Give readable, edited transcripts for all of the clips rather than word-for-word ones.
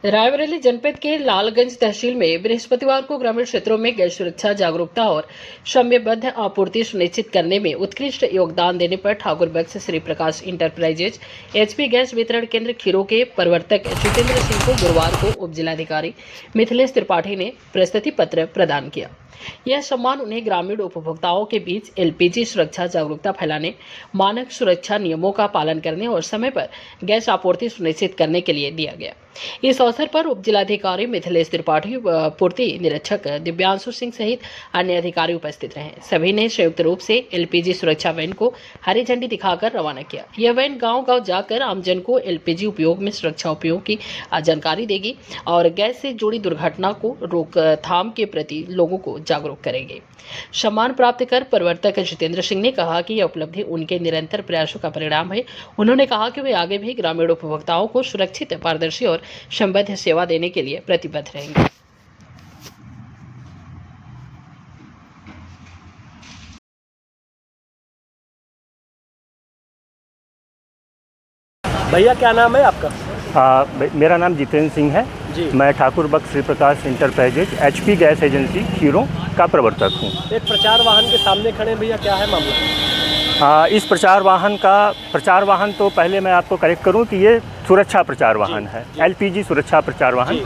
रायबरेली जनपद के लालगंज तहसील में बृहस्पतिवार को ग्रामीण क्षेत्रों में गैस सुरक्षा जागरूकता और समयबद्ध आपूर्ति सुनिश्चित करने में उत्कृष्ट योगदान देने पर ठाकुर बख्श Shri Prakash enterprises HP gas वितरण केंद्र खीरो के प्रवर्तक जितेंद्र सिंह को गुरुवार को उप जिलाधिकारी मिथिलेश त्रिपाठी ने प्रस्तुति पत्र प्रदान किया। यह सम्मान उन्हें ग्रामीण उपभोक्ताओं के बीच एलपीजी सुरक्षा जागरूकता फैलाने, मानक सुरक्षा नियमों का पालन करने और समय पर गैस आपूर्ति सुनिश्चित करने के लिए दिया गया। इस अवसर पर उप जिलाधिकारी मिथिलेश त्रिपाठी, पूर्ति निरीक्षक दिव्यांशु सिंह सहित अन्य अधिकारी उपस्थित रहे। सभी ने संयुक्त रूप से एलपीजी सुरक्षा वैन को हरी झंडी दिखाकर रवाना किया। यह वैन गांव-गांव जाकर आमजन को एलपीजी उपयोग में सुरक्षा उपयोग की जानकारी देगी और गैस से जुड़ी दुर्घटना को रोकथाम के प्रति लोगों को जागरूक करेंगे। सम्मान प्राप्त कर प्रवर्तक जितेंद्र सिंह ने कहा कि यह उपलब्धि उनके निरंतर प्रयासों का परिणाम है। उन्होंने कहा कि वे आगे भी ग्रामीण उपभोक्ताओं को सुरक्षित, पारदर्शी और संबद्ध सेवा देने के लिए प्रतिबद्ध रहेंगे। भैया क्या नाम है आपका? मेरा नाम जितेंद्र सिंह है जी। मैं ठाकुर बख्श Shri Prakash enterprises HP gas agency खीरो का प्रवर्तक हूँ। एक प्रचार वाहन के सामने खड़े भैया, क्या है मामला? इस प्रचार वाहन तो पहले मैं आपको करेक्ट करूँ कि ये सुरक्षा प्रचार वाहन है, एलपीजी सुरक्षा प्रचार वाहन।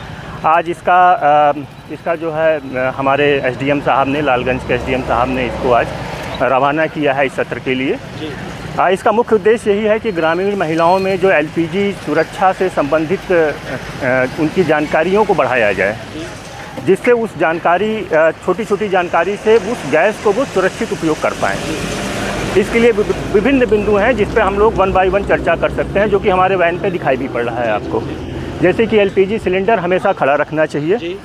आज इसका जो है हमारे एसडीएम साहब ने, लालगंज के एसडीएम साहब ने इसको आज रवाना किया है इस सत्र के लिए। इसका मुख्य उद्देश्य यही है कि ग्रामीण महिलाओं में जो एलपीजी सुरक्षा से संबंधित उनकी जानकारियों को बढ़ाया जाए, जिससे उस जानकारी, छोटी छोटी जानकारी से उस गैस को वो सुरक्षित उपयोग कर पाएँ। इसके लिए विभिन्न बिंदु हैं जिस पे हम लोग वन बाय वन चर्चा कर सकते हैं, जो कि हमारे वैन पे दिखाई भी पड़ रहा है आपको। जैसे कि एलपीजी सिलेंडर हमेशा खड़ा रखना चाहिए।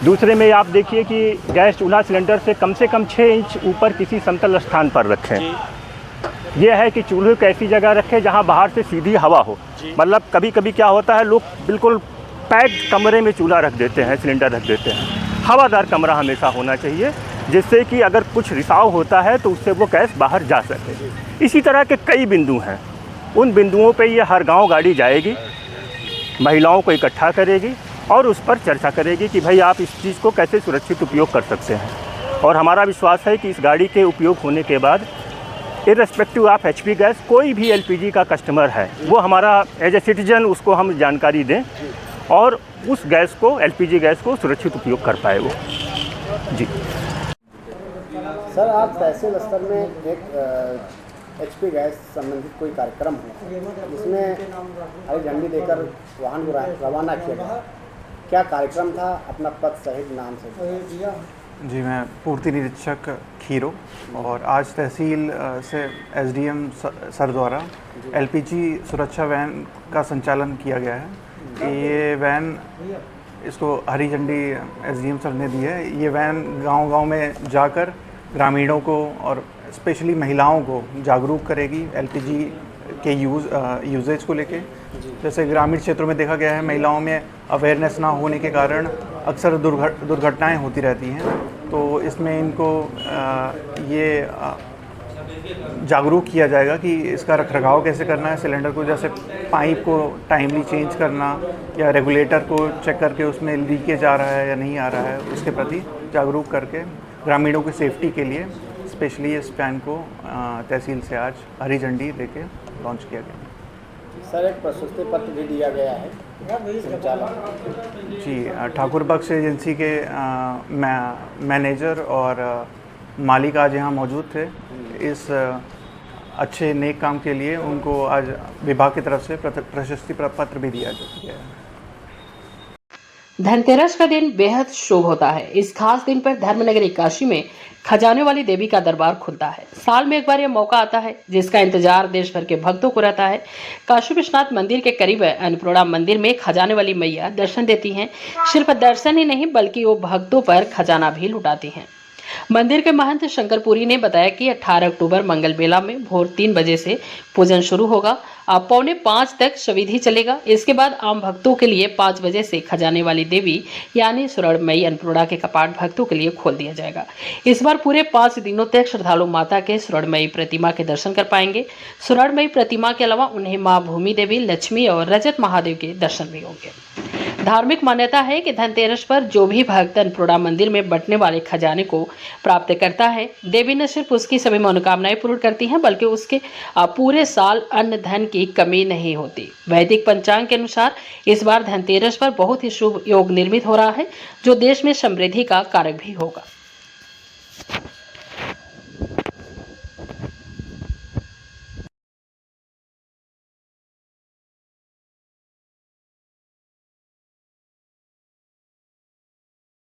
दूसरे में आप देखिए कि गैस चूल्हा सिलेंडर से कम 6 इंच ऊपर किसी समतल स्थान पर रखें। यह है कि चूल्हे को ऐसी जगह रखें जहां बाहर से सीधी हवा हो। मतलब कभी कभी क्या होता है, लोग बिल्कुल पैक्ड कमरे में चूल्हा रख देते हैं, सिलेंडर रख देते हैं। हवादार कमरा हमेशा होना चाहिए, जिससे कि अगर कुछ रिसाव होता है तो उससे वो गैस बाहर जा सके। इसी तरह के कई बिंदु हैं। उन बिंदुओं पे ये हर गांव गाड़ी जाएगी, महिलाओं को इकट्ठा करेगी और उस पर चर्चा करेगी कि भाई आप इस चीज़ को कैसे सुरक्षित उपयोग कर सकते हैं। और हमारा विश्वास है कि इस गाड़ी के उपयोग होने के बाद इर्रेस्पेक्टिव ऑफ एचपी गैस, कोई भी एलपीजी का कस्टमर है, वो हमारा एज ए सिटीजन उसको हम जानकारी दें और उस गैस को, एलपीजी गैस को सुरक्षित उपयोग कर पाए वो। जी सर, आप तहसील स्तर में एक एचपी गैस संबंधित कोई कार्यक्रम हो जिसमें हरी झंडी देकर वाहन को रवाना किया गया, क्या कार्यक्रम था? अपना पद सहित नाम से। जी, मैं पूर्ति निरीक्षक खीरो और आज तहसील से एसडीएम सर द्वारा एलपीजी सुरक्षा वैन का संचालन किया गया है। ये वैन, इसको हरी झंडी एसडीएम सर ने दी है। ये वैन गांव-गांव में जाकर ग्रामीणों को और स्पेशली महिलाओं को जागरूक करेगी एलपीजी के यूजेज को लेके। जैसे ग्रामीण क्षेत्रों में देखा गया है, महिलाओं में अवेयरनेस ना होने के कारण अक्सर दुर्घटनाएं होती रहती हैं। तो इसमें इनको ये जागरूक किया जाएगा कि इसका रखरखाव कैसे करना है, सिलेंडर को, जैसे पाइप को टाइमली चेंज करना या रेगुलेटर को चेक करके उसमें लीकेज आ रहा है या नहीं आ रहा है, उसके प्रति जागरूक करके ग्रामीणों की सेफ्टी के लिए स्पेशली इस वैन को तहसील से आज हरी झंडी देके लॉन्च किया गया। सर, एक प्रशस्ति पत्र भी दिया गया है जी। ठाकुर बख्श एजेंसी के मैनेजर और मालिक आज यहाँ मौजूद थे। इस अच्छे नेक काम के लिए उनको आज विभाग की तरफ से प्रशस्ति पत्र भी दिया गया है। धनतेरस का दिन बेहद शुभ होता है। इस खास दिन पर धर्मनगरी काशी में खजाने वाली देवी का दरबार खुलता है। साल में एक बार यह मौका आता है जिसका इंतजार देश भर के भक्तों को रहता है। काशी विश्वनाथ मंदिर के करीब अन्नपूर्णा मंदिर में खजाने वाली मैया दर्शन देती हैं। सिर्फ दर्शन ही नहीं बल्कि वो भक्तों पर खजाना भी लुटाती हैं। मंदिर के महंत शंकरपुरी ने बताया कि 18 अक्टूबर मंगल बेला में भोर 3 बजे से पूजन शुरू होगा। अब 4:45 तक सविधि चलेगा। इसके बाद आम भक्तों के लिए 5 बजे से खजाने वाली देवी यानी स्वर्णमयी अन्नपूर्णा के कपाट भक्तों के लिए खोल दिया जाएगा। इस बार पूरे 5 दिनों तक श्रद्धालु माता के स्वर्णमयी प्रतिमा के दर्शन कर पाएंगे। स्वर्णमयी प्रतिमा के अलावा उन्हें मां भूमि देवी, लक्ष्मी और रजत महादेव के दर्शन भी होंगे। धार्मिक मान्यता है कि धनतेरस पर जो भी भक्त अन्नपूर्णा मंदिर में बंटने वाले खजाने को प्राप्त करता है, देवी न सिर्फ उसकी सभी मनोकामनाएं पूर्ण करती हैं बल्कि उसके पूरे साल अन्न धन की कमी नहीं होती। वैदिक पंचांग के अनुसार इस बार धनतेरस पर बहुत ही शुभ योग निर्मित हो रहा है, जो देश में समृद्धि का कारक भी होगा।